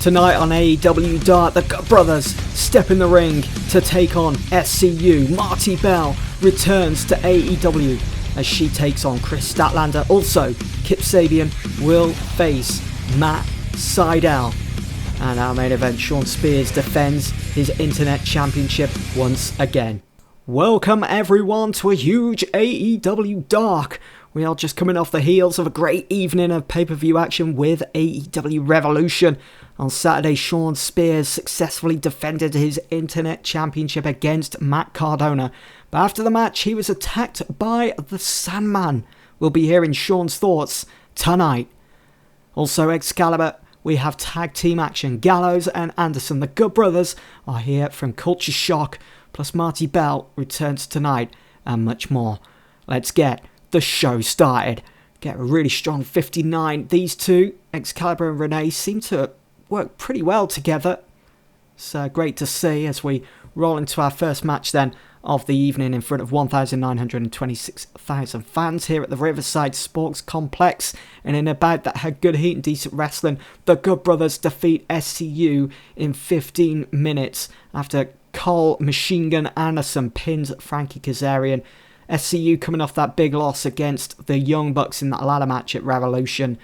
Tonight on AEW Dark, the Good Brothers step in the ring to take on SCU. Marty Bell returns to AEW as she takes on Chris Statlander. Also, Kip Sabian will face Matt Sydal. And our main event, Shawn Spears defends his Internet Championship once again. Welcome everyone to a huge AEW Dark. We are just coming off the heels of a great evening of pay-per-view action with AEW Revolution. On Saturday, Shawn Spears successfully defended his Internet Championship against Matt Cardona. But after the match, he was attacked by the Sandman. We'll be hearing Shawn's thoughts tonight. Also, Excalibur, we have tag team action. Gallows and Anderson, the Good Brothers, are here from Culture Shock. Plus Marty Bell returns tonight and much more. Let's get the show started. Get a really strong 59. These two, Excalibur and Renee, seem to work pretty well together. It's great to see as we roll into our first match then of the evening in front of 1,926,000 fans here at the Riverside Sports Complex. And in a bout that had good heat and decent wrestling, the Good Brothers defeat SCU in 15 minutes after Cole Machine Gun Anderson pins Frankie Kazarian. SCU coming off that big loss against the Young Bucks in that ladder match at Revolution,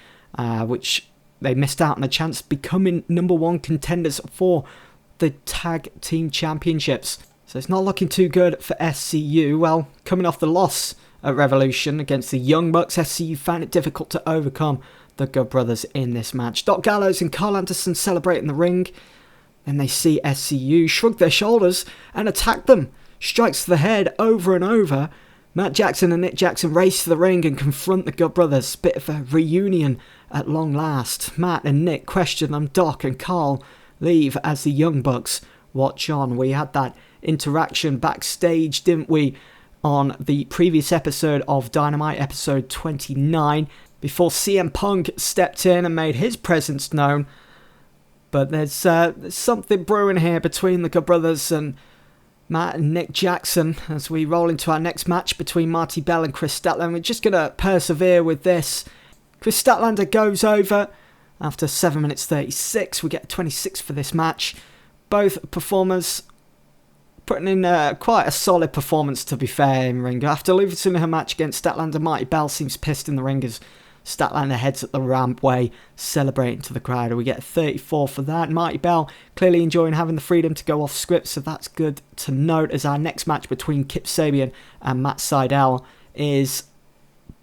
which they missed out on a chance becoming number one contenders for the tag team championships. So it's not looking too good for SCU. Well, coming off the loss at Revolution against the Young Bucks, SCU found it difficult to overcome the Good Brothers in this match. Doc Gallows and Carl Anderson celebrate in the ring. Then they see SCU shrug their shoulders and attack them. Strikes to the head over and over. Matt Jackson and Nick Jackson race to the ring and confront the Good Brothers. Bit of a reunion at long last. Matt and Nick question them. Doc and Carl leave as the Young Bucks watch on. We had that interaction backstage, didn't we, on the previous episode of Dynamite, episode 29, before CM Punk stepped in and made his presence known. But there's something brewing here between the Good Brothers and Matt and Nick Jackson as we roll into our next match between Marty Bell and Chris Statlander. We're just going to persevere with this. Chris Statlander goes over after 7 minutes 36. We get 26 for this match. Both performers putting in quite a solid performance, to be fair, in ring. After losing her match against Statlander, Marty Bell seems pissed in the ring as Statlander heads up the rampway, celebrating to the crowd. We get 34 for that. Marty Bell clearly enjoying having the freedom to go off script, so that's good to note, as our next match between Kip Sabian and Matt Sydal is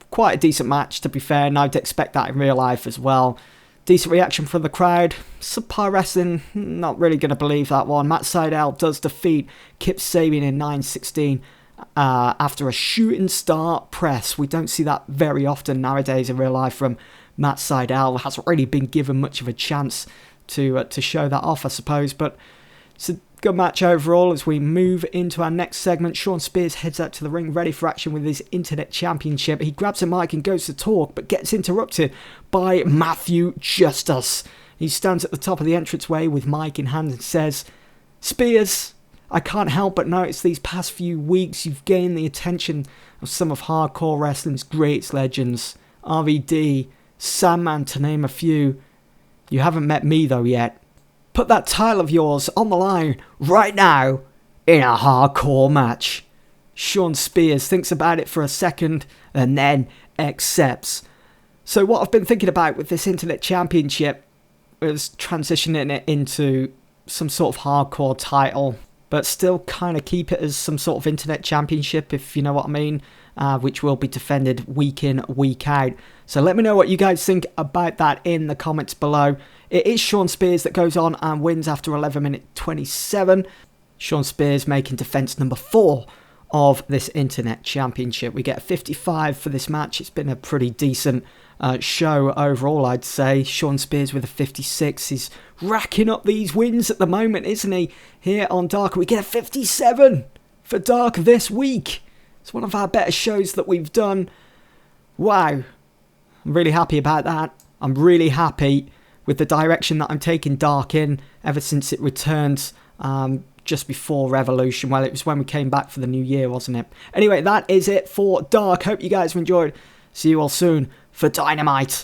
quite a decent match, to be fair, and I'd expect that in real life as well. Decent reaction from the crowd. Subpar wrestling, not really going to believe that one. Matt Sydal does defeat Kip Sabian in 9:16 after a shooting star press. We don't see that very often nowadays in real life from Matt Sydal. Hasn't really been given much of a chance to show that off, I suppose. But it's a good match overall as we move into our next segment. Shawn Spears heads out to the ring ready for action with his Internet Championship. He grabs a mic and goes to talk, but gets interrupted by Matthew Justice. He stands at the top of the entranceway with mic in hand and says, "Spears, I can't help but notice these past few weeks you've gained the attention of some of hardcore wrestling's greatest legends. RVD, Sandman, to name a few. You haven't met me though yet. Put that title of yours on the line right now in a hardcore match." Shawn Spears thinks about it for a second and then accepts. So what I've been thinking about with this Internet Championship is transitioning it into some sort of hardcore title, but still kind of keep it as some sort of Internet Championship, if you know what I mean, which will be defended week in, week out. So let me know what you guys think about that in the comments below. It is Shawn Spears that goes on and wins after 11 minute 27. Shawn Spears making defense number 4 of this Internet Championship. We get 55 for this match. It's been a pretty decent show overall, I'd say. Shawn Spears with a 56. He's racking up these wins at the moment, isn't he? Here on Dark, we get a 57 for Dark this week. It's one of our better shows that we've done. Wow. I'm really happy about that. I'm really happy with the direction that I'm taking Dark in ever since it returned just before Revolution. Well, it was when we came back for the new year, wasn't it? Anyway, that is it for Dark. Hope you guys have enjoyed. See you all soon for Dynamite.